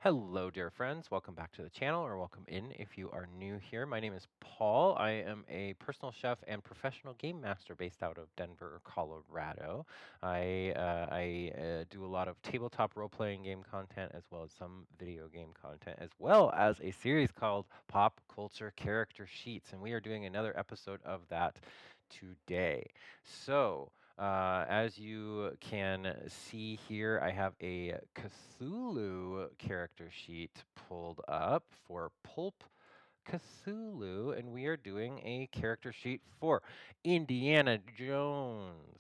Hello, dear friends. Welcome back to the channel, or welcome in if you are new here. My name is Paul. I am a personal chef and professional game master based out of Denver, Colorado. I do a lot of tabletop role playing game content as well as some video game content, as well as a series called Pop Culture Character Sheets. And we are doing another episode of that today. As you can see here, I have a Cthulhu character sheet pulled up for Pulp Cthulhu, and we are doing a character sheet for Indiana Jones.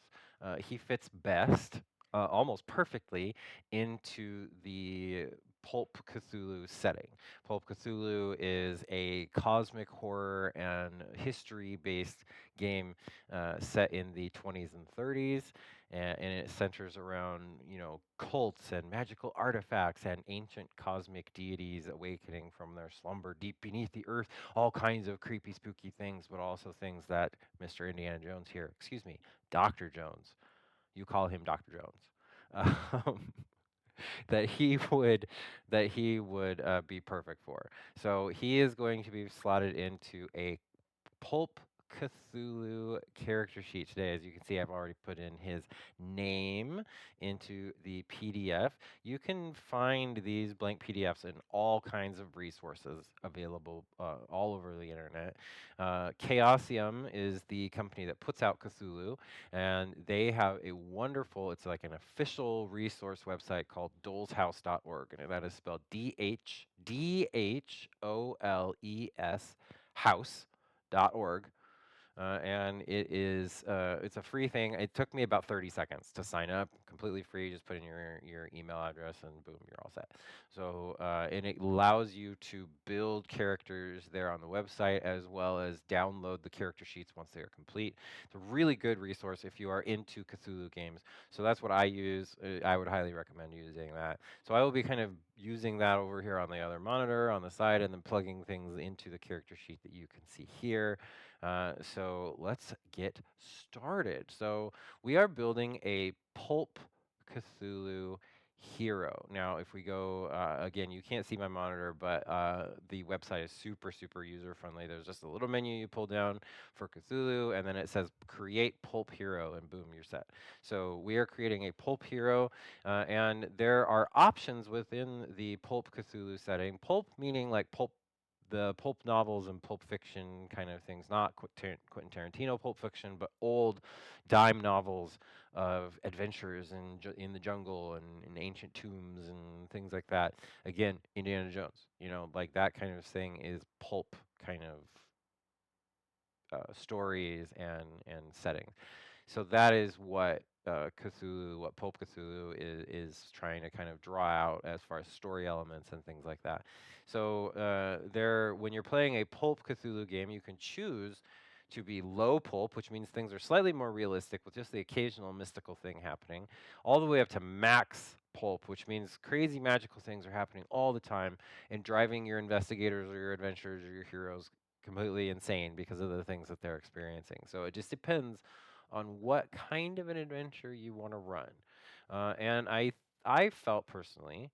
He fits best, almost perfectly, into the Pulp Cthulhu setting. Pulp Cthulhu is a cosmic horror and history based game set in the 20s and 30s, and it centers around, cults and magical artifacts and ancient cosmic deities awakening from their slumber deep beneath the earth. All kinds of creepy, spooky things, but also things that Mr. Indiana Jones here, excuse me, Dr. Jones, you call him Dr. Jones, um, that he would be perfect for. So he is going to be slotted into a Pulp Cthulhu character sheet today. As you can see, I've already put in his name into the PDF. You can find these blank PDFs in all kinds of resources available all over the internet. Chaosium is the company that puts out Cthulhu, and they have a wonderful, it's like an official resource website called doleshouse.org, and that is spelled DHDHOLES house.org, and it's a free thing. It took me about 30 seconds to sign up, completely free. Just put in your email address and boom, you're all set. And it allows you to build characters there on the website as well as download the character sheets once they are complete. It's a really good resource if you are into Cthulhu games. So that's what I use. I would highly recommend using that. So I will be kind of using that over here on the other monitor on the side and then plugging things into the character sheet that you can see here. So let's get started. So we are building a Pulp Cthulhu hero. Now, if we go, again, you can't see my monitor, but the website is super, super user friendly. There's just a little menu you pull down for Cthulhu, and then it says create Pulp Hero, and boom, you're set. So we are creating a Pulp Hero, and there are options within the Pulp Cthulhu setting. Pulp meaning like pulp, the pulp novels and pulp fiction kind of things, not Quentin Tarantino pulp fiction, but old dime novels of adventures in the jungle and in ancient tombs and things like that. Again, Indiana Jones, like that kind of thing is pulp kind of stories and settings. So that is what Cthulhu, what Pulp Cthulhu is trying to kind of draw out as far as story elements and things like that. So when you're playing a Pulp Cthulhu game, you can choose to be low pulp, which means things are slightly more realistic with just the occasional mystical thing happening, all the way up to max pulp, which means crazy magical things are happening all the time and driving your investigators or your adventurers or your heroes completely insane because of the things that they're experiencing. So it just depends on what kind of an adventure you want to run. And I felt personally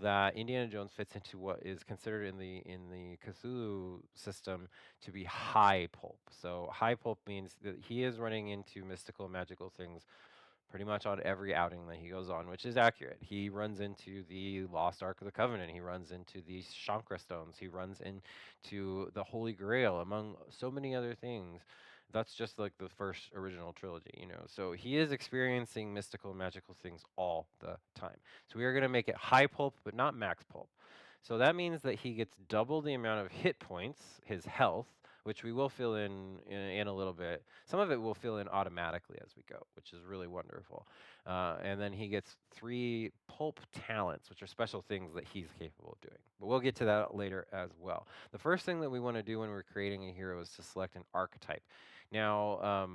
that Indiana Jones fits into what is considered in the Cthulhu system to be high pulp. So high pulp means that he is running into mystical, magical things pretty much on every outing that he goes on, which is accurate. He runs into the Lost Ark of the Covenant. He runs into the Shankra Stones. He runs into the Holy Grail, among so many other things. That's just like the first original trilogy. So he is experiencing mystical and magical things all the time. So we are going to make it high pulp, but not max pulp. So that means that he gets double the amount of hit points, his health, which we will fill in a little bit. Some of it will fill in automatically as we go, which is really wonderful. And then he gets 3 pulp talents, which are special things that he's capable of doing. But we'll get to that later as well. The first thing that we want to do when we're creating a hero is to select an archetype. Now,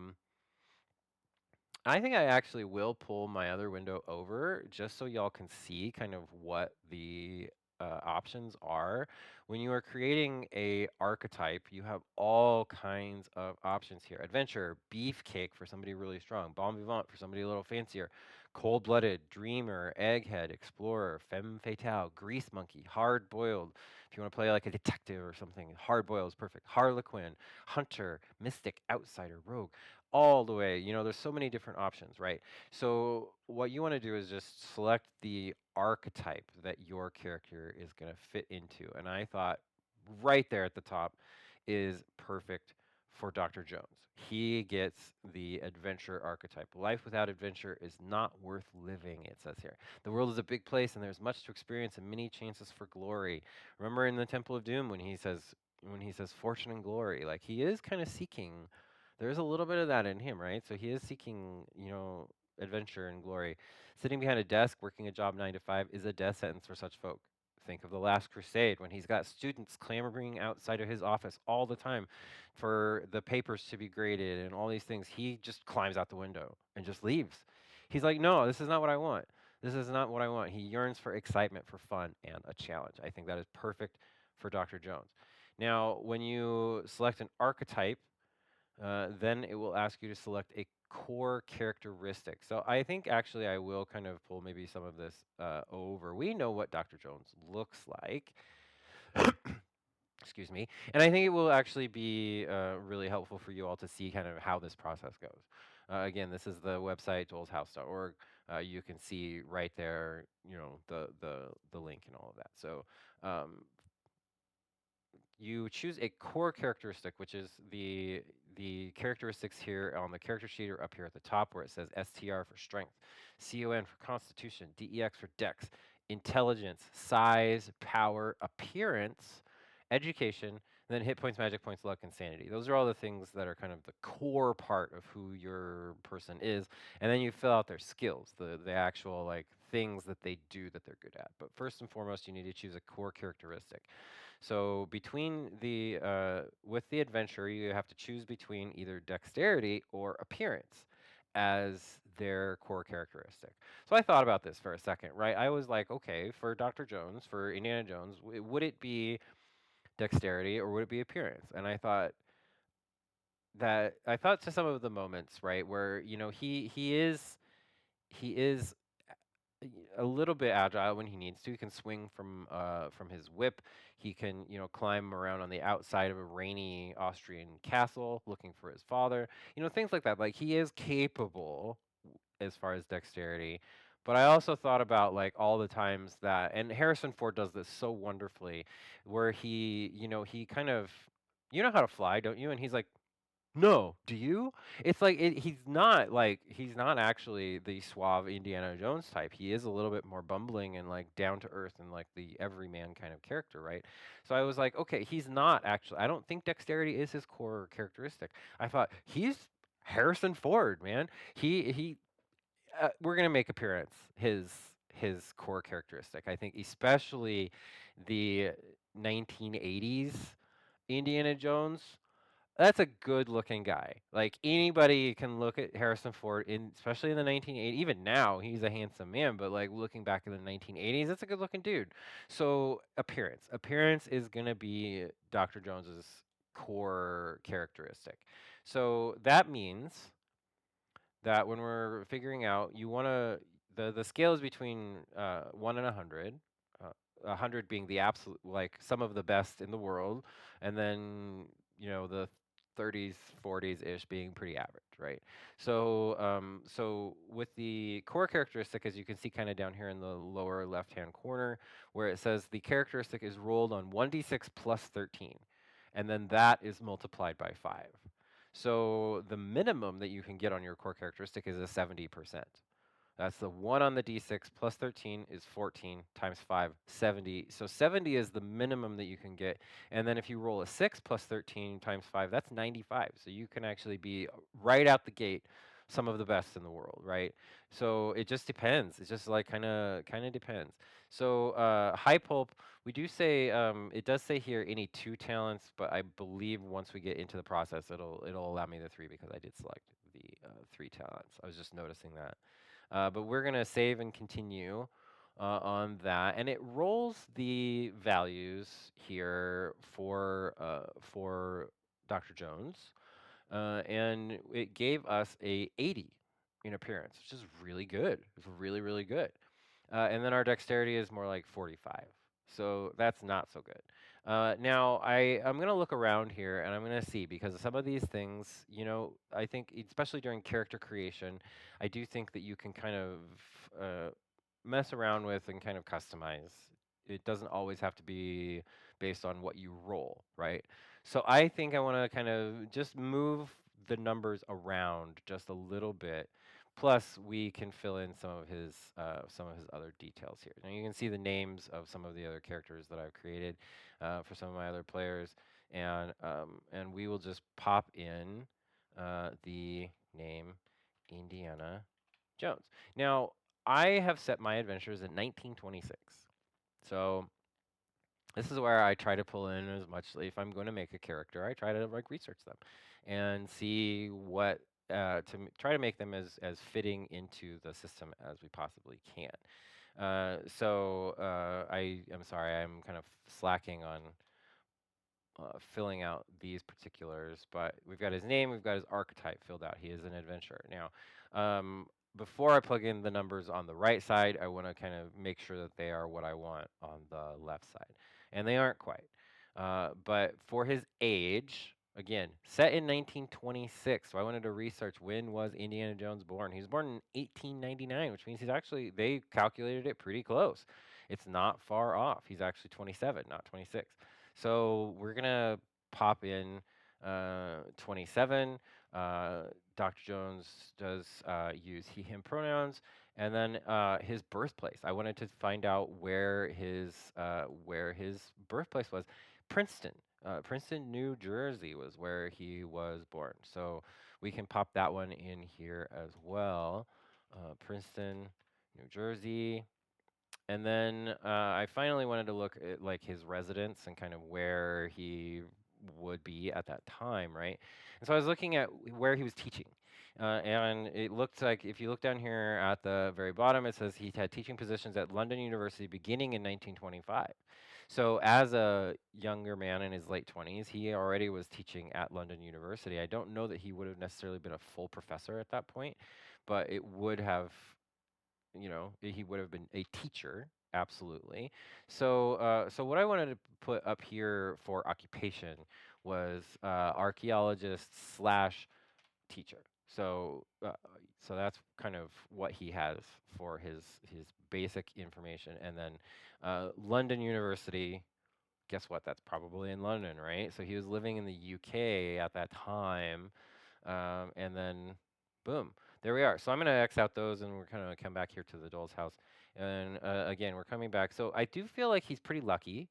I think I actually will pull my other window over just so y'all can see kind of what the options are. When you are creating a archetype, you have all kinds of options here. Adventure, beefcake for somebody really strong, bon vivant for somebody a little fancier, Cold-blooded, dreamer, egghead, explorer, femme fatale, grease monkey, hard-boiled. If you want to play like a detective or something, hard-boiled is perfect. Harlequin, hunter, mystic, outsider, rogue, all the way. There's so many different options, right? So what you want to do is just select the archetype that your character is going to fit into. And I thought right there at the top is perfect for Dr. Jones. He gets the adventure archetype. Life without adventure is not worth living, it says here. The world is a big place and there's much to experience and many chances for glory. Remember in the Temple of Doom when he says fortune and glory, like he is kind of seeking, there's a little bit of that in him, right? So he is seeking, adventure and glory. Sitting behind a desk working a job 9 to 5 is a death sentence for such folk. Think of the Last Crusade when he's got students clamoring outside of his office all the time for the papers to be graded and all these things. He just climbs out the window and just leaves. He's like, no, this is not what I want. This is not what I want. He yearns for excitement, for fun, and a challenge. I think that is perfect for Dr. Jones. Now, when you select an archetype, then it will ask you to select a core characteristic. So I think actually I will kind of pull maybe some of this over. We know what Dr. Jones looks like. Excuse me. And I think it will actually be really helpful for you all to see kind of how this process goes. Again, this is the website, joelshouse.org. You can see right there, the link and all of that. So um, you choose a core characteristic, which is the characteristics here on the character sheet or up here at the top where it says STR for strength, CON for constitution, DEX for dex, intelligence, size, power, appearance, education, and then hit points, magic points, luck, and sanity. Those are all the things that are kind of the core part of who your person is. And then you fill out their skills, the actual like things that they do that they're good at. But first and foremost, you need to choose a core characteristic. So between with the adventure, you have to choose between either dexterity or appearance as their core characteristic. So I thought about this for a second, right? I was like, okay, for Dr. Jones, for Indiana Jones, would it be dexterity or would it be appearance? And I thought to some of the moments, right, where he is a little bit agile when he needs to. He can swing from his whip. He can climb around on the outside of a rainy Austrian castle looking for his father. Things like that. Like he is capable as far as dexterity. But I also thought about like all the times that, and Harrison Ford does this so wonderfully, where he kind of, you know how to fly, don't you? And he's like, no, do you? It's like he's not actually the suave Indiana Jones type. He is a little bit more bumbling and like down to earth and like the everyman kind of character, right? So I was like, okay, he's not actually. I don't think dexterity is his core characteristic. I thought he's Harrison Ford, man. He we're gonna make appearance his core characteristic. I think especially the 1980s Indiana Jones, that's a good looking guy. Like anybody can look at Harrison Ford especially in the 1980s. Even now, he's a handsome man, but like looking back in the 1980s, that's a good looking dude. So appearance is gonna be Dr. Jones's core characteristic. So that means that when we're figuring out, you want to the scale is between 1 and 100. 100 being the absolute, like some of the best in the world, and then the 30s, 40s ish being pretty average, right? So with the core characteristic, as you can see, kind of down here in the lower left-hand corner, where it says the characteristic is rolled on 1d6 plus 13, and then that is multiplied by 5. So the minimum that you can get on your core characteristic is a 70%. That's the 1 on the d6 plus 13 is 14 times 5, 70. So 70 is the minimum that you can get. And then if you roll a 6 plus 13 times 5, that's 95. So you can actually be right out the gate some of the best in the world, right? So it just depends. It's just like kind of depends. So high pulp, we do say it does say here any 2 talents, but I believe once we get into the process, it'll allow me the 3 because I did select the 3 talents. I was just noticing that. But we're going to save and continue on that. And it rolls the values here for Dr. Jones. And it gave us a 80. in appearance, which is really good. It's really, really good. And then our dexterity is more like 45. So that's not so good. Now, I'm going to look around here and I'm going to see because some of these things, I think, especially during character creation, I do think that you can kind of mess around with and kind of customize. It doesn't always have to be based on what you roll, right? So I think I want to kind of just move the numbers around just a little bit. Plus, we can fill in some of his other details here. Now you can see the names of some of the other characters that I've created for some of my other players, and we will just pop in the name Indiana Jones. Now, I have set my adventures at 1926. So this is where I try to pull in as much. If I'm going to make a character, I try to like research them and see what try to make them as fitting into the system as we possibly can. I'm sorry, I'm kind of slacking on filling out these particulars, but we've got his name, we've got his archetype filled out. He is an adventurer. Now, before I plug in the numbers on the right side, I want to kind of make sure that they are what I want on the left side. And they aren't quite. But for his age, again, set in 1926, so I wanted to research when was Indiana Jones born. He was born in 1899, which means they calculated it pretty close. It's not far off. He's actually 27, not 26. So we're gonna pop in 27. Dr. Jones does use he/him pronouns, and then his birthplace. I wanted to find out where his birthplace was. Princeton, Princeton, New Jersey was where he was born. So we can pop that one in here as well. Princeton, New Jersey. And then I finally wanted to look at like his residence and kind of where he would be at that time, right? And so I was looking at where he was teaching. And it looked like if you look down here at the very bottom, it says he had teaching positions at London University beginning in 1925. So as a younger man in his late 20s, he already was teaching at London University. I don't know that he would have necessarily been a full professor at that point, but it would have he would have been a teacher, absolutely. So what I wanted to put up here for occupation was archaeologist slash teacher. So that's kind of what he has for his basic information, and then London University. Guess what? That's probably in London, right? So he was living in the UK at that time, and then boom, there we are. So I'm going to X out those and we're going to come back here to the doll's house. And again, we're coming back. So I do feel like he's pretty lucky.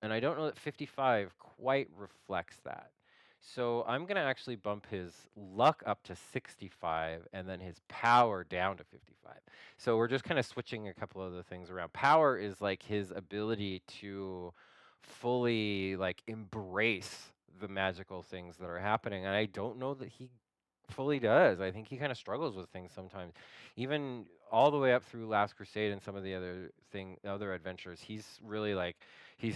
And I don't know that 55 quite reflects that. So I'm going to actually bump his luck up to 65 and then his power down to 55. So we're just kind of switching a couple of the things around. Power is like his ability to fully like embrace the magical things that are happening. And I don't know that he fully does. I think he kind of struggles with things sometimes. Even all the way up through Last Crusade and some of the other adventures, he's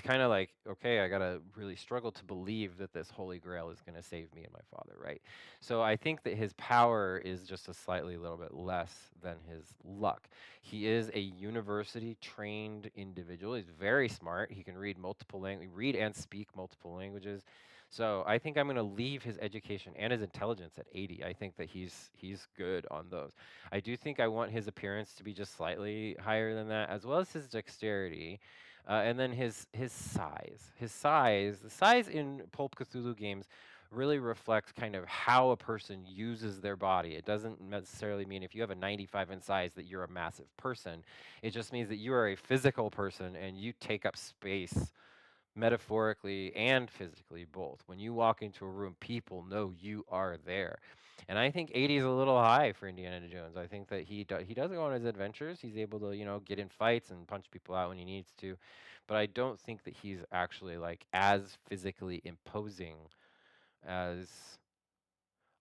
kind of like, okay, I gotta really struggle to believe that this Holy Grail is gonna save me and my father, right? So I think that his power is just a slightly little bit less than his luck. He is a university trained individual. He's very smart. He can read and speak multiple languages. So I think I'm going to leave his education and his intelligence at 80. I think that he's good on those. I do think I want his appearance to be just slightly higher than that, as well as his dexterity, and then his size. The size in Pulp Cthulhu games really reflects kind of how a person uses their body. It doesn't necessarily mean if you have a 95 in size that you're a massive person. It just means that you are a physical person and you take up space metaphorically and physically both. When you walk into a room, people know you are there. And I think 80 is a little high for Indiana Jones. I think that he does go on his adventures. He's able to, get in fights and punch people out when he needs to. But I don't think that he's actually like as physically imposing as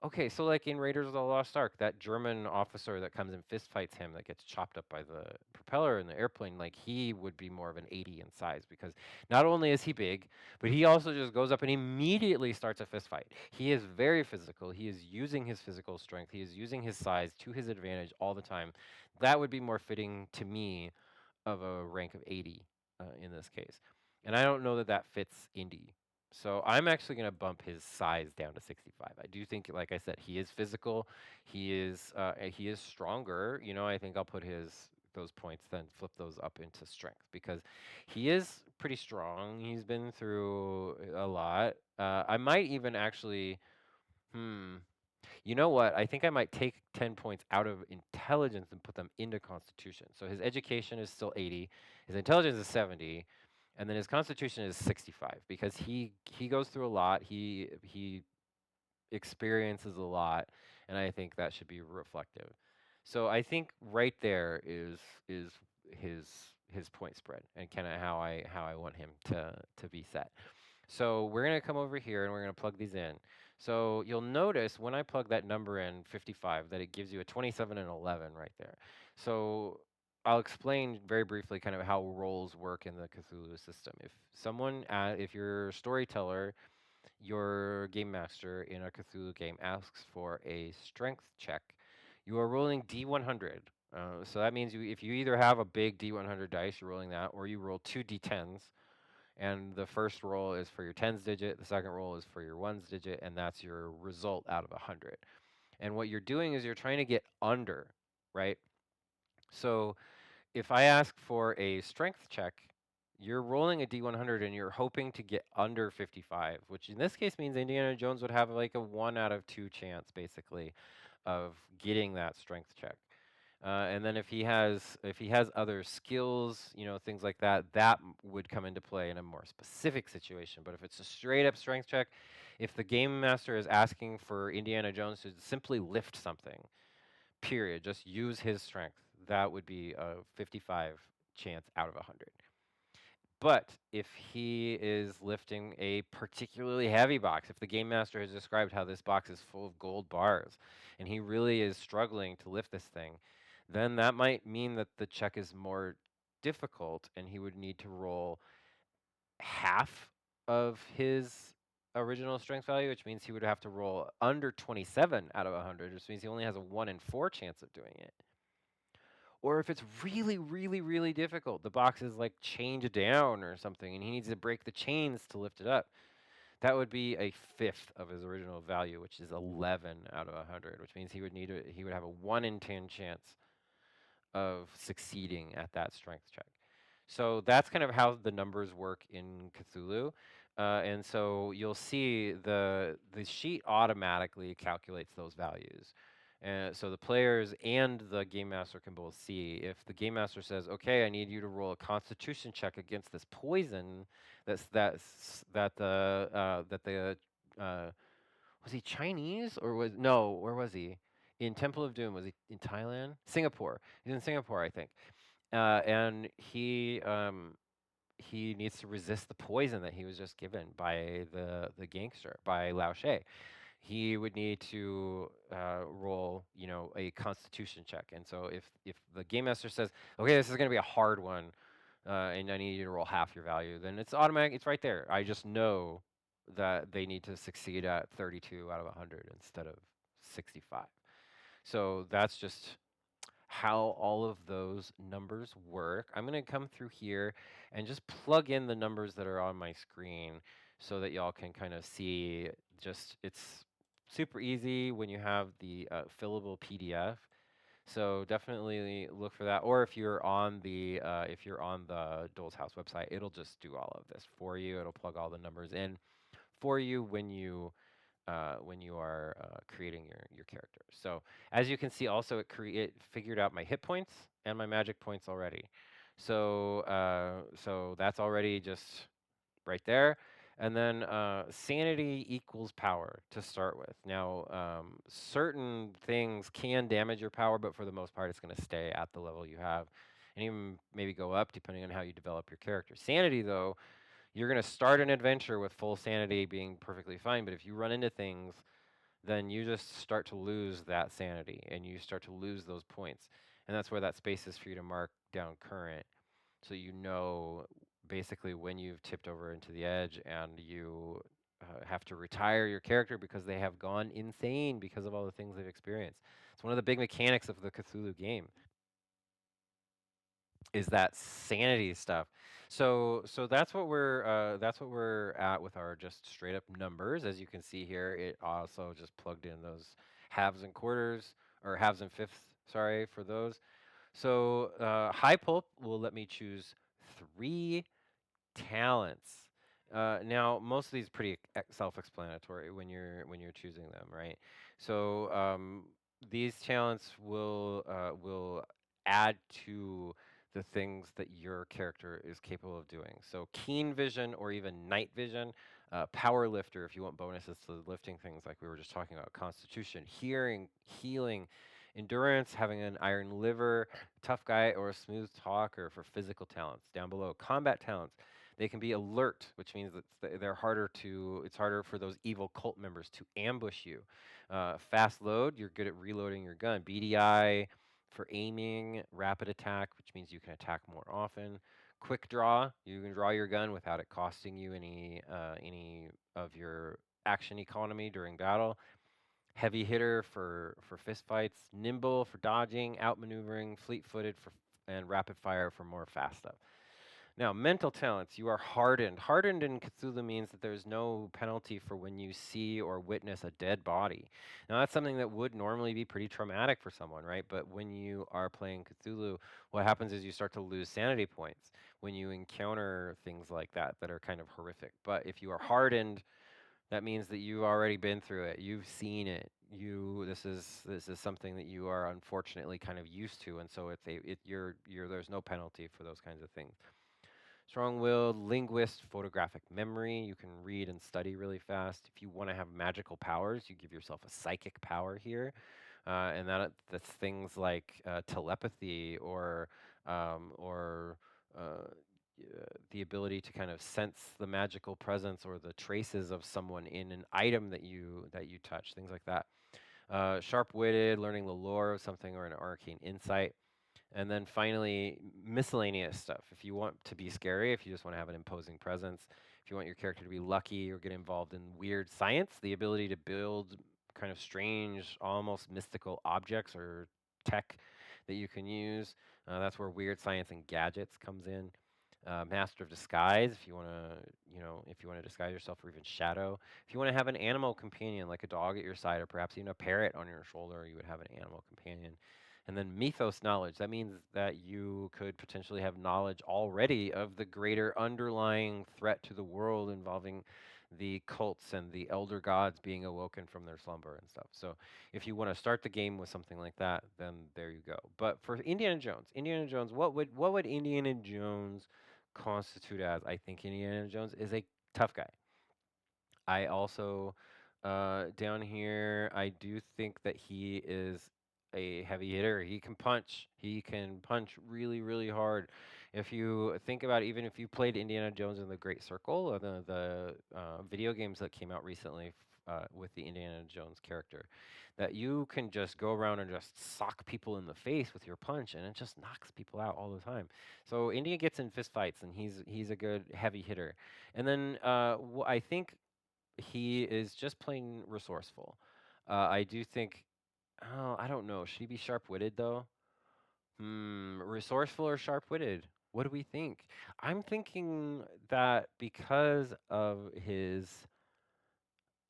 Okay, so like in Raiders of the Lost Ark, that German officer that comes and fist fights him that gets chopped up by the propeller in the airplane, like he would be more of an 80 in size because not only is he big, but he also just goes up and immediately starts a fist fight. He is very physical. He is using his physical strength. He is using his size to his advantage all the time. That would be more fitting to me of a rank of 80 in this case. And I don't know that that fits Indy. So I'm actually going to bump his size down to 65. I do think, like I said, he is physical. He is stronger. You know, I think I'll put his those points then flip those up into strength because he is pretty strong. He's been through a lot. I might even actually, hmm, you know what? I think I might take 10 points out of intelligence and put them into constitution. So his education is still 80, his intelligence is 70, and then his constitution is 65 because he goes through a lot. He experiences a lot, and I think that should be reflective. So I think right there is his his point spread and kind of how I want him to be set. So we're going to come over here and we're going to plug these in. So you'll notice when I plug that number in, 55, that it gives you a 27 and 11 right there. So I'll explain very briefly kind of how roles work in the Cthulhu system. If your storyteller, your game master in a Cthulhu game asks for a strength check, you are rolling D100. So that means if you either have a big D100 dice, you're rolling that, or you roll two D10s, and the first roll is for your tens digit, the second roll is for your ones digit, and that's your result out of 100. And what you're doing is you're trying to get under, right? So if I ask for a strength check, you're rolling a D100 and you're hoping to get under 55, which in this case means Indiana Jones would have like a 1 out of 2 chance basically of getting that strength check. And then if he has other skills, you know, things like that, would come into play in a more specific situation. But if it's a straight up strength check, if the game master is asking for Indiana Jones to simply lift something, period, just use his strength, that would be a 55 chance out of 100. But if he is lifting a particularly heavy box, if the game master has described how this box is full of gold bars and he really is struggling to lift this thing, then that might mean that the check is more difficult and he would need to roll half of his original strength value, which means he would have to roll under 27 out of 100, which means he only has a 1 in 4 chance of doing it. Or if it's really, really, really difficult, the box is like chained down or something, and he needs to break the chains to lift it up. That would be a fifth of his original value, which is 11 out of 100, which means he would have a 1 in 10 chance of succeeding at that strength check. So that's kind of how the numbers work in Cthulhu. And so you'll see the sheet automatically calculates those values. And so the players and the game master can both see if the game master says, "Okay, I need you to roll a Constitution check against this poison that the was he Chinese or was no, where was he? In Temple of Doom, was he in Thailand? Singapore. He's in Singapore, I think. And he needs to resist the poison that he was just given by the gangster, by Lao She. He would need to roll, you know, a Constitution check. And so if the game master says, "Okay, this is going to be a hard one, and I need you to roll half your value," then it's automatic. It's right there. I just know that they need to succeed at 32 out of 100 instead of 65. So that's just how all of those numbers work. I'm going to come through here and just plug in the numbers that are on my screen so that y'all can kind of see. Just it's super easy when you have the fillable PDF. So definitely look for that. Or if you're on the Dole's House website, it'll just do all of this for you. It'll plug all the numbers in for you when you are creating your character. So as you can see, also it figured out my hit points and my magic points already. So that's already just right there. And then sanity equals power to start with. Now, certain things can damage your power, but for the most part, it's going to stay at the level you have, and even maybe go up depending on how you develop your character. Sanity, though, you're going to start an adventure with full sanity being perfectly fine, but if you run into things then you just start to lose that sanity and you start to lose those points. And that's where that space is for you to mark down current, so you know basically when you've tipped over into the edge and you have to retire your character because they have gone insane because of all the things they've experienced. It's one of the big mechanics of the Cthulhu game is that sanity stuff. So that's what we're at with our just straight up numbers. As you can see here, it also just plugged in those halves and quarters, or halves and fifths, sorry for those. So high pulp will let me choose 3 talents. Now, most of these are pretty self-explanatory when you're choosing them, right? So these talents will add to the things that your character is capable of doing. So keen vision or even night vision, power lifter if you want bonuses to lifting things like we were just talking about, constitution, hearing, healing, endurance, having an iron liver, tough guy, or a smooth talker for physical talents. Down below, combat talents. They can be alert, which means that they're harder to. It's harder for those evil cult members to ambush you. Fast load. You're good at reloading your gun. BDI for aiming. Rapid attack, which means you can attack more often. Quick draw. You can draw your gun without it costing you any of your action economy during battle. Heavy hitter for fist fights. Nimble for dodging, outmaneuvering. Fleet-footed for and rapid fire for more fast stuff. Now, mental talents, you are hardened. Hardened in Cthulhu means that there's no penalty for when you see or witness a dead body. Now, that's something that would normally be pretty traumatic for someone, right? But when you are playing Cthulhu, what happens is you start to lose sanity points when you encounter things like that that are kind of horrific. But if you are hardened, that means that you've already been through it. You've seen it. This is something that you are unfortunately kind of used to, and so you're there's no penalty for those kinds of things. Strong-willed, linguist, photographic memory. You can read and study really fast. If you want to have magical powers, you give yourself a psychic power here, and that's things like telepathy or the ability to kind of sense the magical presence or the traces of someone in an item that you touch. Things like that. Sharp-witted, learning the lore of something or an arcane insight. And then finally, miscellaneous stuff. If you want to be scary, if you just want to have an imposing presence, if you want your character to be lucky or get involved in weird science, the ability to build kind of strange, almost mystical objects or tech that you can use. That's where weird science and gadgets comes in. Master of disguise, if you want to, if you want to disguise yourself, or even shadow. If you want to have an animal companion, like a dog at your side, or perhaps even a parrot on your shoulder, you would have an animal companion. And then mythos knowledge. That means that you could potentially have knowledge already of the greater underlying threat to the world involving the cults and the elder gods being awoken from their slumber and stuff. So if you want to start the game with something like that, then there you go. But for Indiana Jones, what would Indiana Jones constitute as? I think Indiana Jones is a tough guy. I also, down here, I do think that he is a heavy hitter. He can punch. He can punch really, really hard. If you think about it, even if you played Indiana Jones and the Great Circle, or the video games that came out recently with the Indiana Jones character, that you can just go around and just sock people in the face with your punch, and it just knocks people out all the time. So India gets in fist fights, and he's a good heavy hitter. And then I think he is just plain resourceful. I do think. Oh, I don't know. Should he be sharp-witted though? Resourceful or sharp-witted? What do we think? I'm thinking that because of his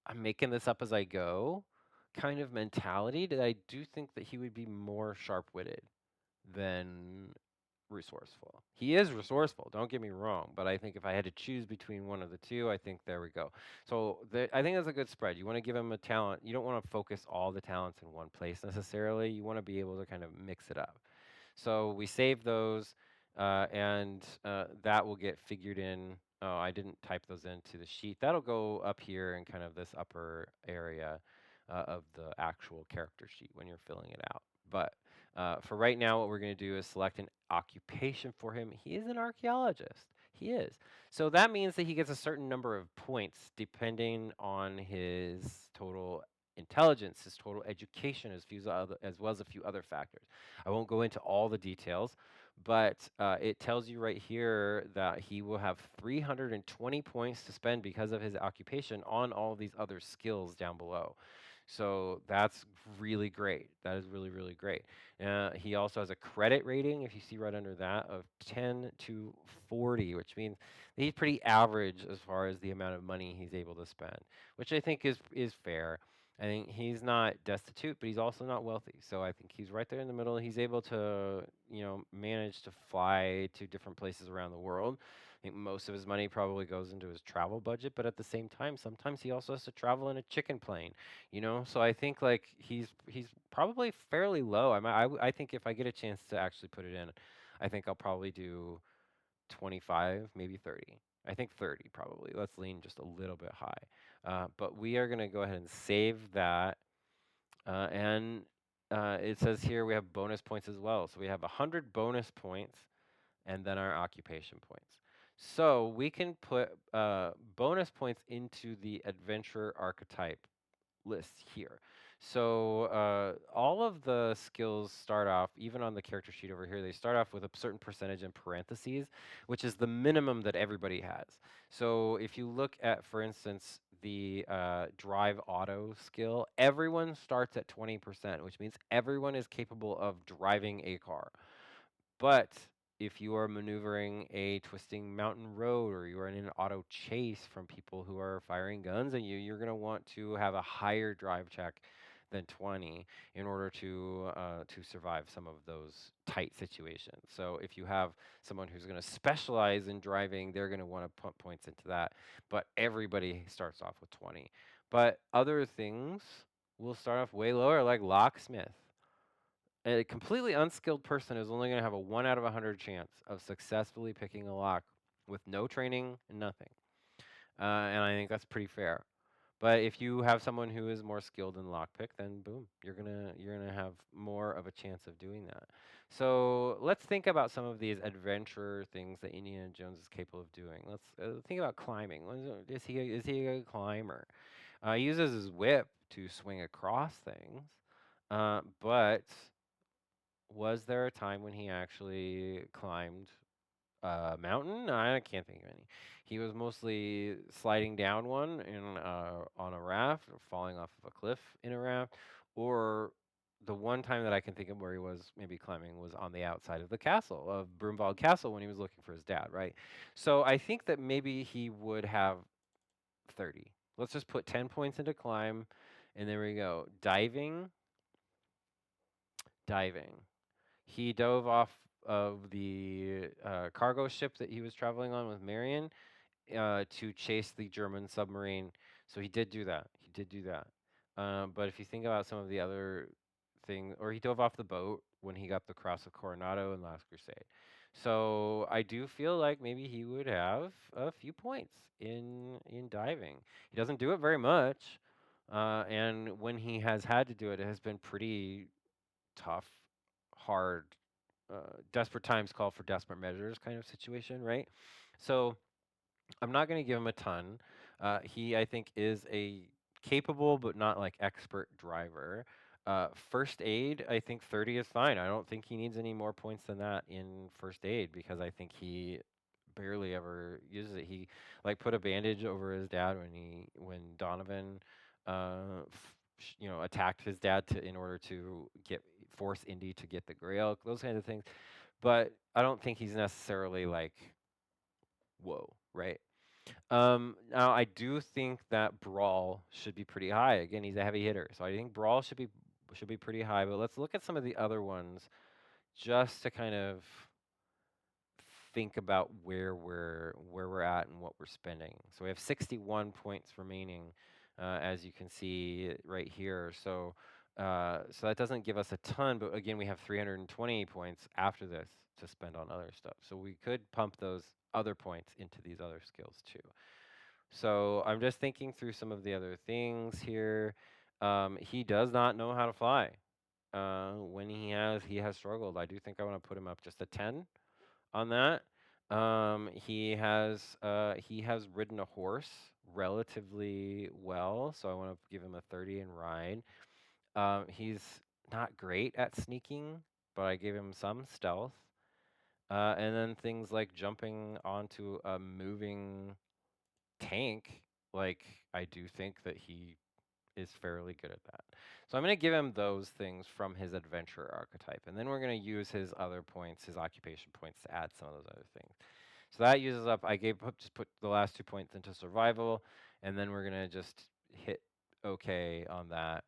"I'm making this up as I go" kind of mentality, that I do think that he would be more sharp-witted than resourceful. He is resourceful, don't get me wrong, but I think if I had to choose between one of the two, I think there we go. So I think that's a good spread. You want to give him a talent. You don't want to focus all the talents in one place necessarily. You want to be able to kind of mix it up. So we save those, and that will get figured in. Oh, I didn't type those into the sheet. That'll go up here in kind of this upper area of the actual character sheet when you're filling it out. But for right now, what we're going to do is select an occupation for him. He is an archaeologist. He is. So that means that he gets a certain number of points depending on his total intelligence, his total education, as well as a few other factors. I won't go into all the details, but it tells you right here that he will have 320 points to spend because of his occupation on all these other skills down below. So that's really great. That is really, really great. He also has a credit rating, if you see right under that, of 10 to 40, which means he's pretty average as far as the amount of money he's able to spend, which I think is fair. I think he's not destitute, but he's also not wealthy. So I think he's right there in the middle. He's able to, manage to fly to different places around the world. I think most of his money probably goes into his travel budget, but at the same time, sometimes he also has to travel in a chicken plane, So I think like he's probably fairly low. I think if I get a chance to actually put it in, I think I'll probably do 25, maybe 30. I think 30 probably. Let's lean just a little bit high. But we are going to go ahead and save that. And it says here we have bonus points as well. So we have 100 bonus points and then our occupation points. So we can put bonus points into the adventurer archetype list here. So all of the skills start off, even on the character sheet over here, they start off with a certain percentage in parentheses, which is the minimum that everybody has. So if you look at, for instance, the drive auto skill, everyone starts at 20%, which means everyone is capable of driving a car. But if you are maneuvering a twisting mountain road or you are in an auto chase from people who are firing guns at you, you're going to want to have a higher drive check than 20 in order to survive some of those tight situations. So if you have someone who's going to specialize in driving, they're going to want to pump points into that. But everybody starts off with 20. But other things will start off way lower, like locksmith. A completely unskilled person is only going to have a 1 out of 100 chance of successfully picking a lock with no training and nothing. And I think that's pretty fair. But if you have someone who is more skilled in lockpick, then boom, you're gonna have more of a chance of doing that. So let's think about some of these adventure things that Indiana Jones is capable of doing. Let's think about climbing. Is he a climber? He uses his whip to swing across things, but was there a time when he actually climbed a mountain? I can't think of any. He was mostly sliding down one on a raft or falling off of a cliff in a raft. Or the one time that I can think of where he was maybe climbing was on the outside of the castle, of Broomwald Castle, when he was looking for his dad, right? So I think that maybe he would have 30. Let's just put 10 points into climb, and there we go. Diving. He dove off of the cargo ship that he was traveling on with Marion to chase the German submarine. So he did do that. He did do that. But if you think about some of the other things, or he dove off the boat when he got the Cross of Coronado in Last Crusade. So I do feel like maybe he would have a few points in diving. He doesn't do it very much, and when he has had to do it, it has been pretty tough, hard, desperate times call for desperate measures kind of situation, right? So I'm not going to give him a ton. He, I think, is a capable but not like expert driver. First aid, I think 30 is fine. I don't think he needs any more points than that in first aid because I think he barely ever uses it. He like put a bandage over his dad when Donovan, attacked his dad in order to force Indy to get the Grail. Those kinds of things. But I don't think he's necessarily like whoa, right? Now I do think that Brawl should be pretty high. Again, he's a heavy hitter, so I think Brawl should be pretty high. But let's look at some of the other ones just to kind of think about where we're at and what we're spending. So we have 61 points remaining, as you can see right here. So that doesn't give us a ton, but again, we have 320 points after this to spend on other stuff. So we could pump those other points into these other skills too. So I'm just thinking through some of the other things here. He does not know how to fly. When he has struggled. I do think I want to put him up just a 10 on that. He has ridden a horse relatively well, so I want to give him a 30 in ride. He's not great at sneaking, but I gave him some stealth. And then things like jumping onto a moving tank, like I do think that he is fairly good at that. So I'm going to give him those things from his adventurer archetype, and then we're going to use his other points, his occupation points, to add some of those other things. So that uses up. Just put the last 2 points into survival, and then we're going to just hit OK on that.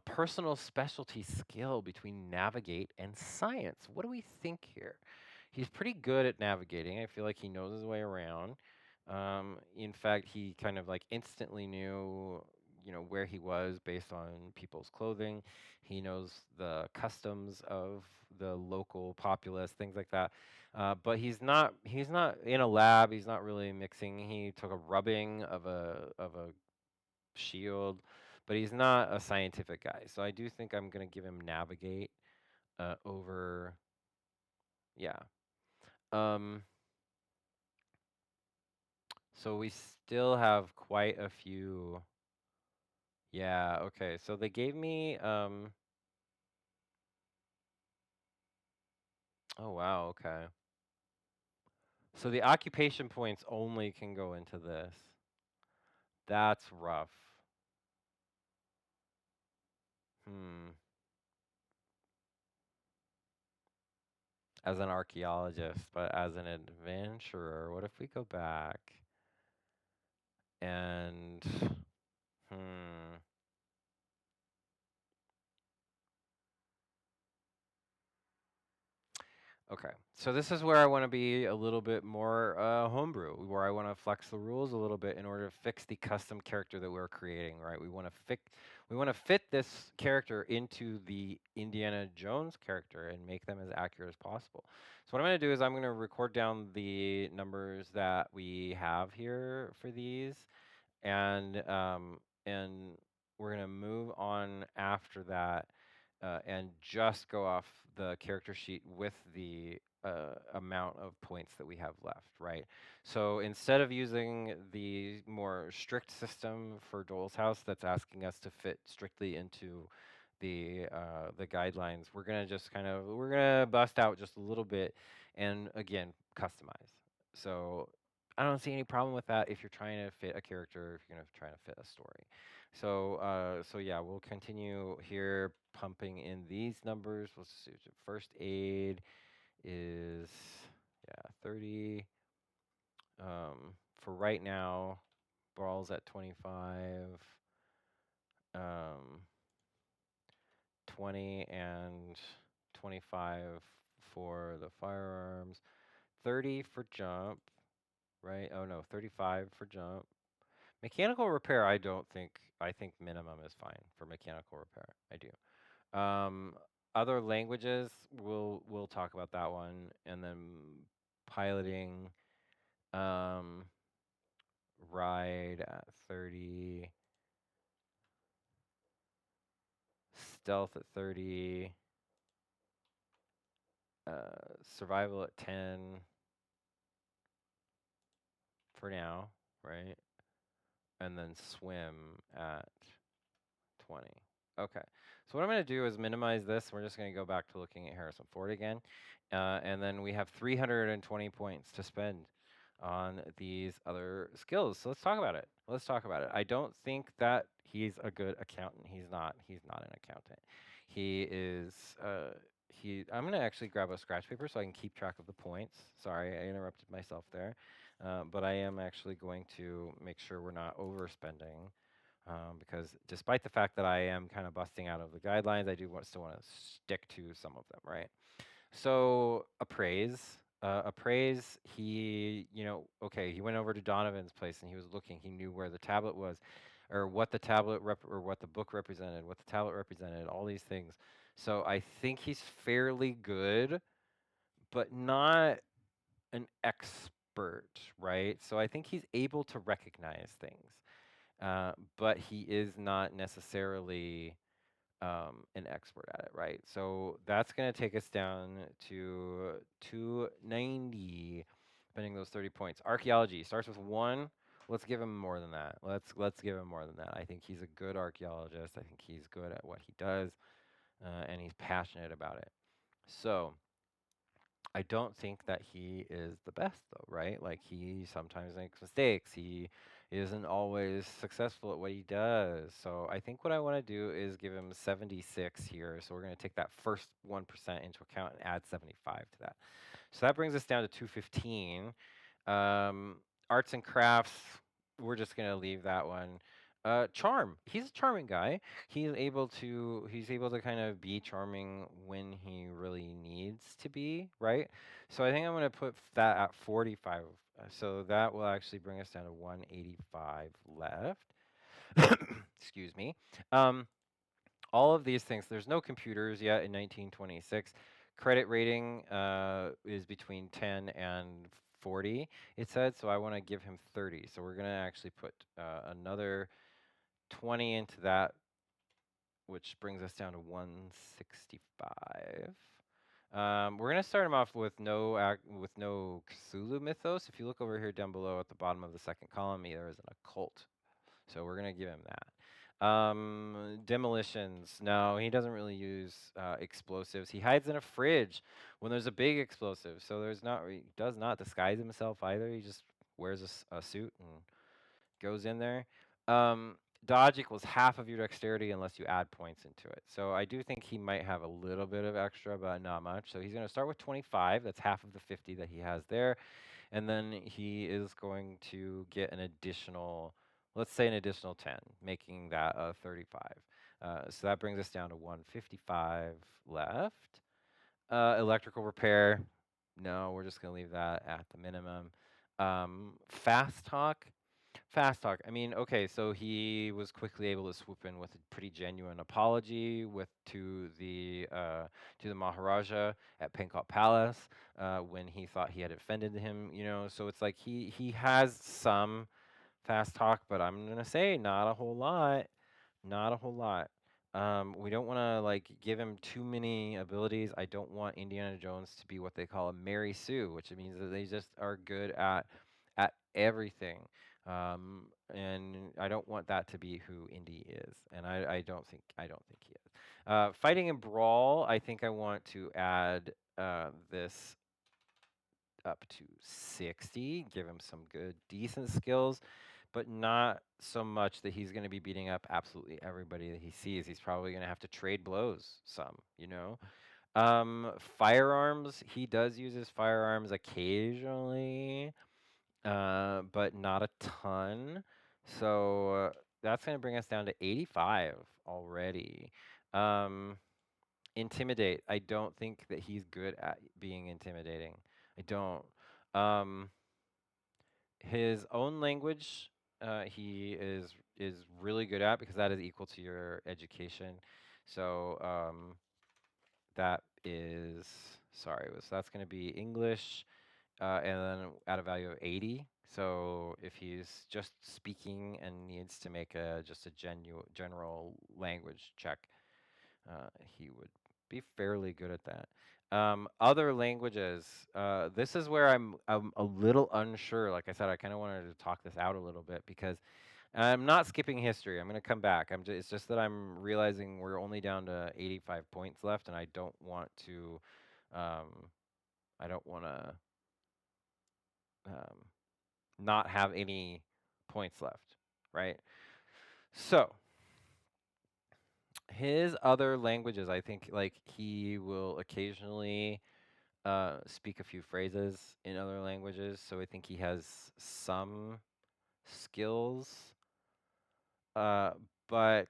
Personal specialty skill between navigate and science. What do we think here? He's pretty good at navigating. I feel like he knows his way around. In fact, he kind of like instantly knew, where he was based on people's clothing. He knows the customs of the local populace, things like that. But he's not in a lab. He's not really mixing. He took a rubbing of a shield, but he's not a scientific guy. So I do think I'm going to give him navigate over, yeah. Um, so we still have quite a few. Yeah, okay. So they gave me, oh wow, okay. So the occupation points only can go into this. That's rough. Hmm. As an archaeologist, but as an adventurer, what if we go back and, hmm. Okay, so this is where I want to be a little bit more homebrew, where I want to flex the rules a little bit in order to fix the custom character that we're creating, right? We want to fit this character into the Indiana Jones character and make them as accurate as possible. So what I'm going to do is I'm going to record down the numbers that we have here for these, and we're gonna move on after that, and just go off the character sheet with the amount of points that we have left, right? So instead of using the more strict system for Dole's House that's asking us to fit strictly into the guidelines, we're gonna bust out just a little bit and again customize. So I don't see any problem with that if you're trying to fit a character, if you're gonna try to fit a story. So yeah, we'll continue here pumping in these numbers. Let's see. First aid is, yeah, 30. For right now, Brawl's at 25, 20 and 25 for the firearms, 30 for jump, right? Oh no, 35 for jump. Mechanical repair, I think minimum is fine for mechanical repair. I do. Other languages, we'll talk about that one, and then piloting, um, ride at 30, stealth at 30, survival at 10 for now, right? And then swim at 20. Okay. So what I'm going to do is minimize this. We're just going to go back to looking at Harrison Ford again. And then we have 320 points to spend on these other skills. So let's talk about it. Let's talk about it. I don't think that he's a good accountant. He's not. He's not an accountant. He is. I'm going to actually grab a scratch paper so I can keep track of the points. Sorry, I interrupted myself there. But I am actually going to make sure we're not overspending, because despite the fact that I am kind of busting out of the guidelines, I do still want to stick to some of them, right? So appraise. Okay, he went over to Donovan's place and he was looking. He knew where the tablet was, or what the or what the book represented, what the tablet represented, all these things. So I think he's fairly good, but not an expert, right? So I think he's able to recognize things, but he is not necessarily an expert at it, right? So that's going to take us down to 290, spending those 30 points. Archaeology starts with 1. Let's give him more than that. Let's give him more than that. I think he's a good archaeologist. I think he's good at what he does, and he's passionate about it. So I don't think that he is the best though, right? Like he sometimes makes mistakes. He isn't always successful at what he does. So I think what I want to do is give him 76 here. So we're going to take that first 1% into account and add 75 to that. So that brings us down to 215. Um, arts and crafts, we're just gonna leave that one. Charm. He's a charming guy. He's able to kind of be charming when he really needs to be, right? So I think I'm gonna put that at 45. So that will actually bring us down to 185 left. Excuse me. Um, all of these things. There's no computers yet in 1926. Credit rating is between 10 and 40, it said, so I want to give him 30. So we're going to actually put another 20 into that, which brings us down to 165. We're going to start him off with no Cthulhu mythos. If you look over here down below at the bottom of the second column, there is an occult. So we're going to give him that. Demolitions. No, he doesn't really use explosives. He hides in a fridge when there's a big explosive. So he does not disguise himself either. He just wears a suit and goes in there. Um, Dodge equals half of your dexterity unless you add points into it. So I do think he might have a little bit of extra, but not much. So he's going to start with 25. That's half of the 50 that he has there. And then he is going to get an additional, let's say an additional 10, making that a 35. So that brings us down to 155 left. Electrical repair, no, we're just going to leave that at the minimum. Fast talk. Fast talk. I mean, okay, so he was quickly able to swoop in with a pretty genuine apology to the Maharaja at Pankot Palace when he thought he had offended him. So it's like he has some fast talk, but I'm gonna say not a whole lot. Not a whole lot. We don't want to like give him too many abilities. I don't want Indiana Jones to be what they call a Mary Sue, which means that they just are good at everything. And I don't want that to be who Indy is, and I don't think he is. Fighting and brawl. I think I want to add this up to 60. Give him some good, decent skills, but not so much that he's going to be beating up absolutely everybody that he sees. He's probably going to have to trade blows some. Firearms, he does use his firearms occasionally, but not a ton. So that's going to bring us down to 85 already. Um, Intimidate. I don't think that he's good at being intimidating. I don't. Um, his own language, he is really good at because that is equal to your education. So that is that's going to be English, and then at a value of 80. So if he's just speaking and needs to make just a general language check, he would be fairly good at that. Other languages. This is where I'm a little unsure. Like I said, I kind of wanted to talk this out a little bit because I'm not skipping history. I'm going to come back. It's just that I'm realizing we're only down to 85 points left, and I don't want to. Um, I don't want to um, not have any points left, right? So his other languages, I think, like he will occasionally speak a few phrases in other languages, so I think he has some skills, uh, but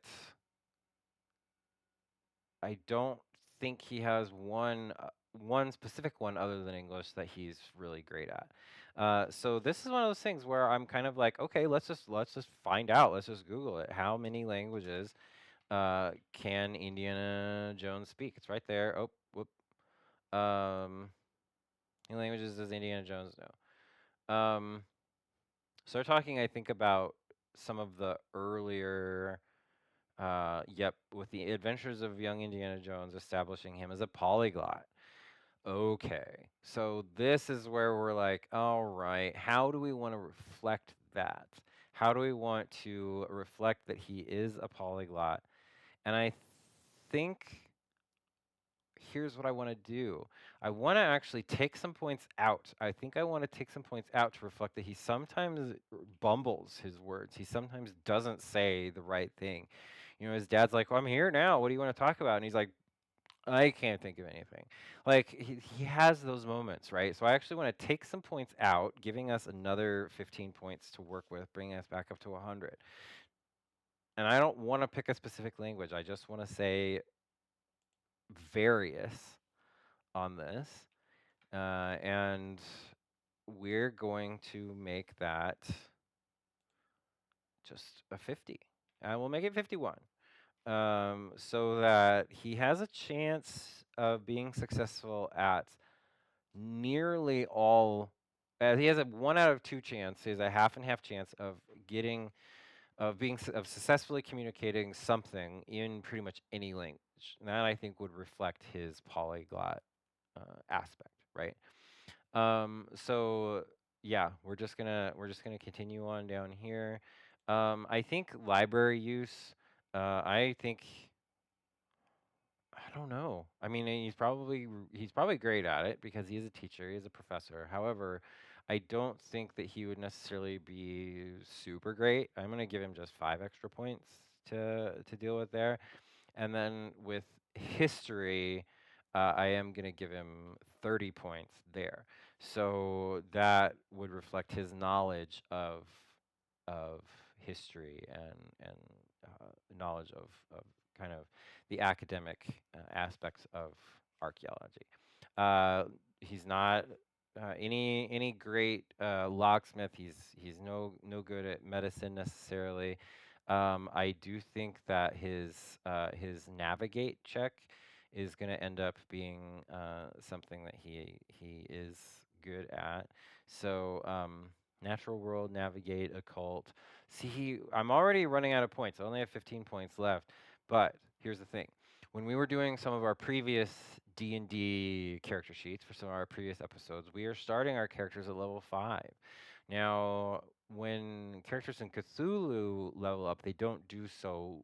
I don't think he has one specific one other than English that he's really great at. So this is one of those things where I'm kind of like, okay, let's just find out. Let's just Google it. How many languages can Indiana Jones speak? It's right there. Oh, whoop. How many languages does Indiana Jones know? So we're talking, I think, about some of the earlier, with the adventures of young Indiana Jones establishing him as a polyglot. Okay, so this is where we're like, all right, how do we want to reflect that? How do we want to reflect that he is a polyglot? And I think here's what I want to do. I want to actually take some points out. I think I want to take some points out to reflect that he sometimes bumbles his words. He sometimes doesn't say the right thing. His dad's like, "Well, I'm here now. What do you want to talk about?" And he's like, "I can't think of anything." Like he has those moments, right? So I actually want to take some points out, giving us another 15 points to work with, bringing us back up to 100. And I don't want to pick a specific language. I just want to say various on this. And we're going to make that just a 50. We'll make it 51. So that he has a chance of being successful at nearly all. He has a 1 out of 2 chance. He has a half and half chance of getting, of successfully communicating something in pretty much any language. And that I think would reflect his polyglot aspect, right? So yeah, we're just gonna continue on down here. I think library use. I think I don't know. I mean, he's probably great at it because he is a teacher, he is a professor. However, I don't think that he would necessarily be super great. I'm gonna give him just 5 extra points to deal with there. And then with history, I am going to give him 30 points there. So that would reflect his knowledge of history and knowledge of kind of the academic aspects of archaeology. Uh, he's not any great locksmith. He's no good at medicine necessarily. I do think that his navigate check is going to end up being something that he is good at. So natural world, navigate, occult. See, I'm already running out of points. I only have 15 points left. But here's the thing: when we were doing some of our previous D&D character sheets for some of our previous episodes, we are starting our characters at level 5. Now, when characters in Cthulhu level up, they don't do so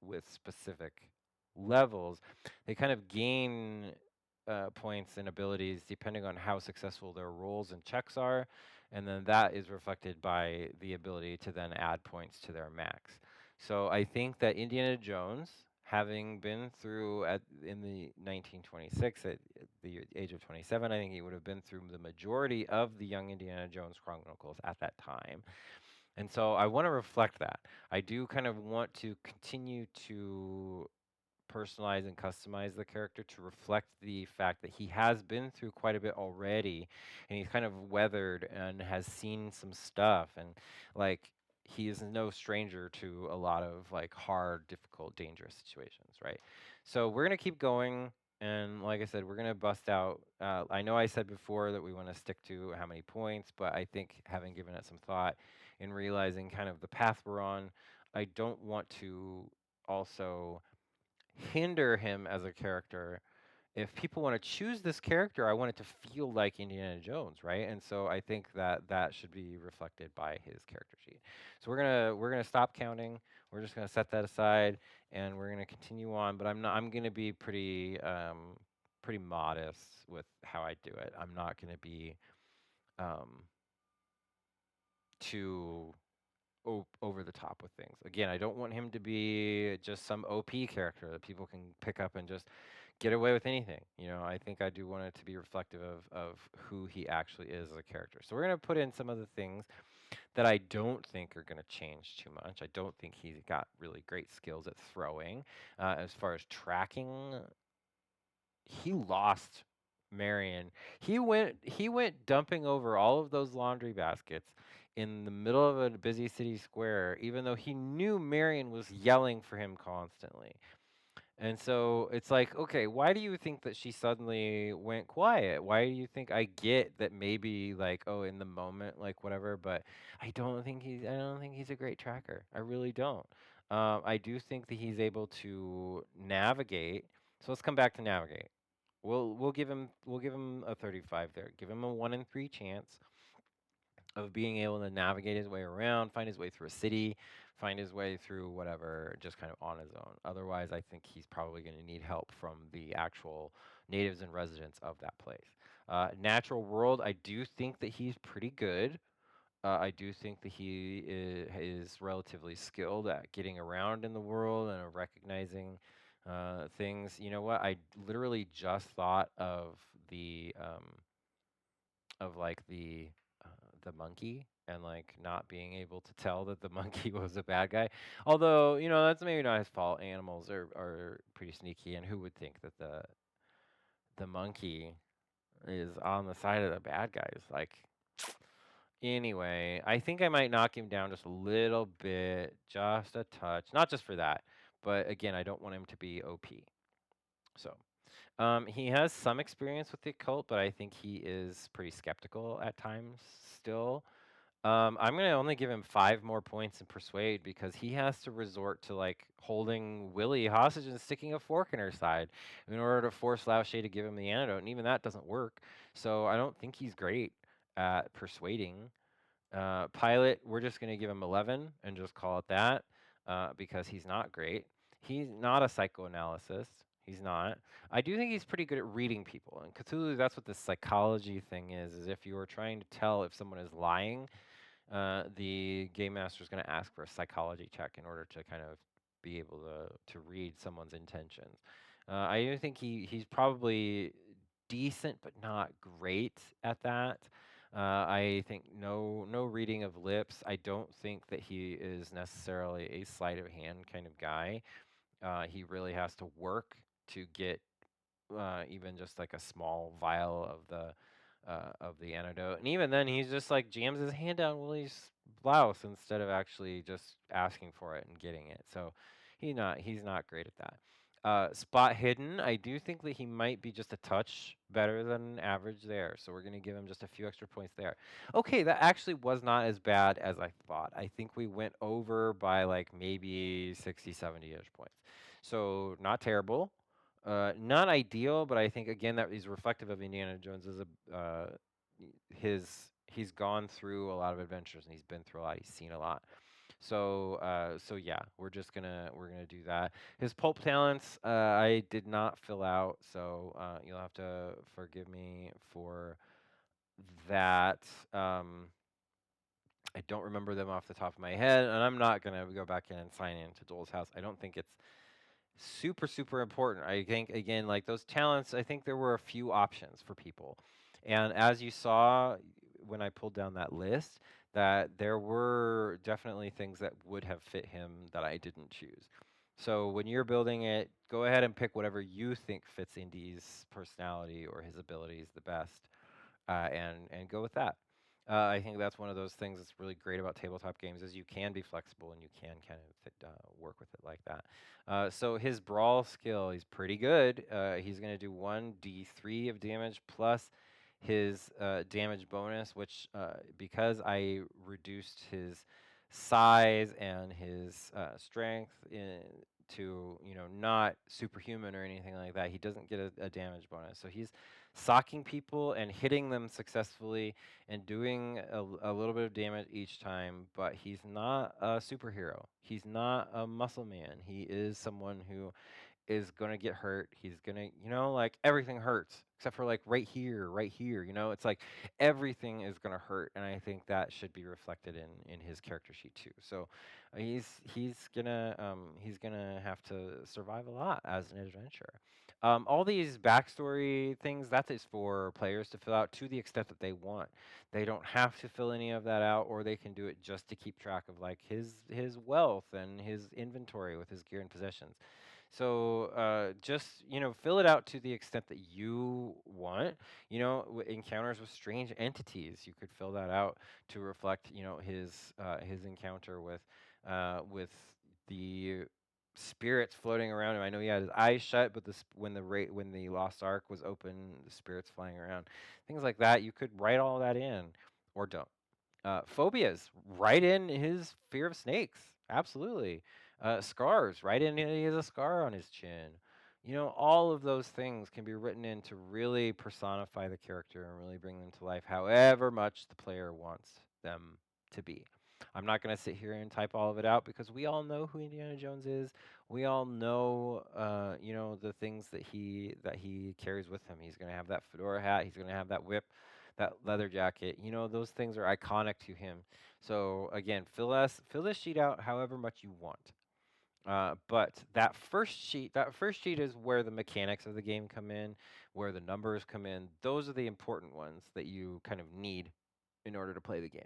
with specific levels. They kind of gain points and abilities depending on how successful their rolls and checks are, and then that is reflected by the ability to then add points to their max. So I think that Indiana Jones, having been through in the 1926 at the age of 27, I think he would have been through the majority of the Young Indiana Jones Chronicles at that time. And so I want to reflect that. I do kind of want to continue to personalize and customize the character to reflect the fact that he has been through quite a bit already and he's kind of weathered and has seen some stuff, and like he is no stranger to a lot of like hard, difficult, dangerous situations, right? So we're going to keep going, and like I said, we're going to bust out I know I said before that we want to stick to how many points, but I think having given it some thought and realizing kind of the path we're on, I don't want to also hinder him as a character. If people want to choose this character, I want it to feel like Indiana Jones, right? And so I think that that should be reflected by his character sheet. So we're gonna stop counting. We're just gonna set that aside, and we're gonna continue on. But I'm gonna be pretty modest with how I do it. I'm not gonna be um, too over the top with things. Again, I don't want him to be just some OP character that people can pick up and just get away with anything. I think I do want it to be reflective of who he actually is as a character. So we're going to put in some of the things that I don't think are going to change too much. I don't think he's got really great skills at throwing. As far as tracking, he lost Marion. He went dumping over all of those laundry baskets in the middle of a busy city square, even though he knew Marion was yelling for him constantly. And so it's like, okay, why do you think that she suddenly went quiet? Why do you think? I get that maybe like, oh, in the moment, like whatever, but I don't think he's a great tracker. I really don't. I do think that he's able to navigate. So let's come back to navigate. We'll give him a 35 there. Give him a 1 in 3 chance. of being able to navigate his way around, find his way through a city, find his way through whatever, just kind of on his own. Otherwise, I think he's probably going to need help from the actual natives and residents of that place. Natural world, I do think that he's pretty good. I do think that he is relatively skilled at getting around in the world and recognizing things. You know what? I literally just thought of like the monkey and like not being able to tell that the monkey was a bad guy. Although, that's maybe not his fault. Animals are pretty sneaky, and who would think that the monkey is on the side of the bad guys? Like, anyway, I think I might knock him down just a little bit, just a touch. Not just for that, but again, I don't want him to be OP. So, he has some experience with the occult, but I think he is pretty skeptical at times still. I'm gonna only give him 5 more points in persuade because he has to resort to like holding Willie hostage and sticking a fork in her side in order to force Lao She to give him the antidote, and even that doesn't work. So I don't think he's great at persuading. Pilot, we're just gonna give him 11 and just call it that because he's not great. He's not a psychoanalyst. He's not. I do think he's pretty good at reading people. And Cthulhu, that's what the psychology thing is if you are trying to tell if someone is lying, the game master is going to ask for a psychology check in order to kind of be able to read someone's intentions. I do think he's probably decent, but not great at that. I think no reading of lips. I don't think that he is necessarily a sleight of hand kind of guy. He really has to work to get even just like a small vial of the antidote. And even then, he's just like jams his hand down Willie's blouse instead of actually just asking for it and getting it. So he's not great at that. Spot hidden, I do think that he might be just a touch better than average there. So we're going to give him just a few extra points there. Okay, that actually was not as bad as I thought. I think we went over by like maybe 60, 70-ish points. So not terrible. Not ideal, but I think again that is reflective of Indiana Jones as he's gone through a lot of adventures and he's been through a lot. He's seen a lot. So yeah, we're gonna do that. His pulp talents, I did not fill out, so you'll have to forgive me for that. Um, I don't remember them off the top of my head, and I'm not gonna go back in and sign in to Joel's house. I don't think it's super important. I think again, like those talents, I think there were a few options for people. And as you saw when I pulled down that list, that there were definitely things that would have fit him that I didn't choose. So when you're building it, go ahead and pick whatever you think fits Indy's personality or his abilities the best, and go with that. I think that's one of those things that's really great about tabletop games is you can be flexible and you can kind of work with it like that. So his brawl skill, he's pretty good. He's going to do 1d3 of damage plus his damage bonus, which because I reduced his size and his strength to not superhuman or anything like that, he doesn't get a damage bonus. So he's socking people and hitting them successfully and doing a little bit of damage each time, but he's not a superhero. He's not a muscle man. He is someone who is going to get hurt. He's going to, like everything hurts except for like right here, right here. It's like everything is going to hurt, and I think that should be reflected in his character sheet too. So he's gonna have to survive a lot as an adventurer. All these backstory things, that is for players to fill out to the extent that they want. They don't have to fill any of that out, or they can do it just to keep track of like his wealth and his inventory with his gear and possessions. So just fill it out to the extent that you want. Encounters with strange entities. You could fill that out to reflect his encounter with the spirits floating around him. I know he had his eyes shut, but when the Lost Ark was open, the spirits flying around, things like that. You could write all that in, or don't. Phobias, write in his fear of snakes. Absolutely. Scars, write in he has a scar on his chin. All of those things can be written in to really personify the character and really bring them to life however much the player wants them to be. I'm not going to sit here and type all of it out because we all know who Indiana Jones is. We all know, the things that he carries with him. He's going to have that fedora hat. He's going to have that whip, that leather jacket. Those things are iconic to him. So again, fill this sheet out however much you want. But that first sheet is where the mechanics of the game come in, where the numbers come in. Those are the important ones that you kind of need in order to play the game.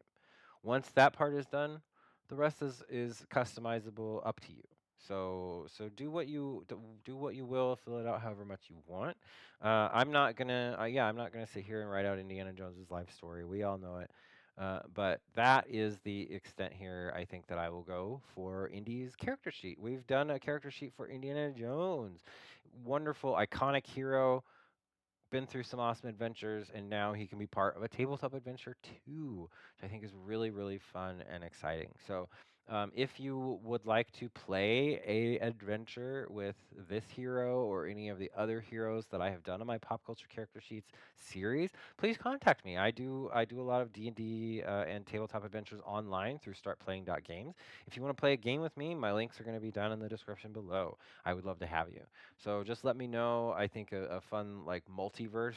Once that part is done, the rest is customizable up to you. So do what you will, fill it out however much you want. I'm not gonna sit here and write out Indiana Jones's life story. We all know it. But that is the extent here I think that I will go for Indy's character sheet. We've done a character sheet for Indiana Jones. Wonderful, iconic hero, been through some awesome adventures, and now he can be part of a tabletop adventure too, which I think is really, really fun and exciting. So, if you would like to play a adventure with this hero or any of the other heroes that I have done on my pop culture character sheets series, please contact me. I do a lot of D&D and tabletop adventures online through startplaying.games. If you want to play a game with me, my links are going to be down in the description below. I would love to have you. So just let me know. I think a fun like multiverse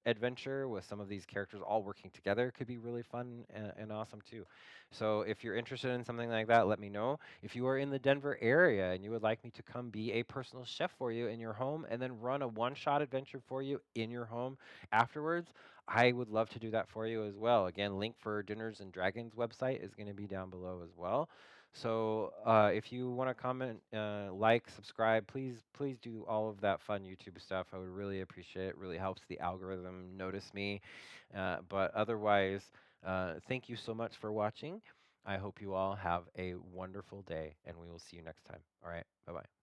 adventure with some of these characters all working together could be really fun and awesome too. So if you're interested in something like that, let me know. If you are in the Denver area and you would like me to come be a personal chef for you in your home and then run a one-shot adventure for you in your home afterwards, I would love to do that for you as well. Again, link for Dinners and Dragons website is going to be down below as well. So if you want to comment, like, subscribe, please do all of that fun YouTube stuff. I would really appreciate it. Really helps the algorithm notice me. But otherwise, thank you so much for watching. I hope you all have a wonderful day, and we will see you next time. All right, bye bye.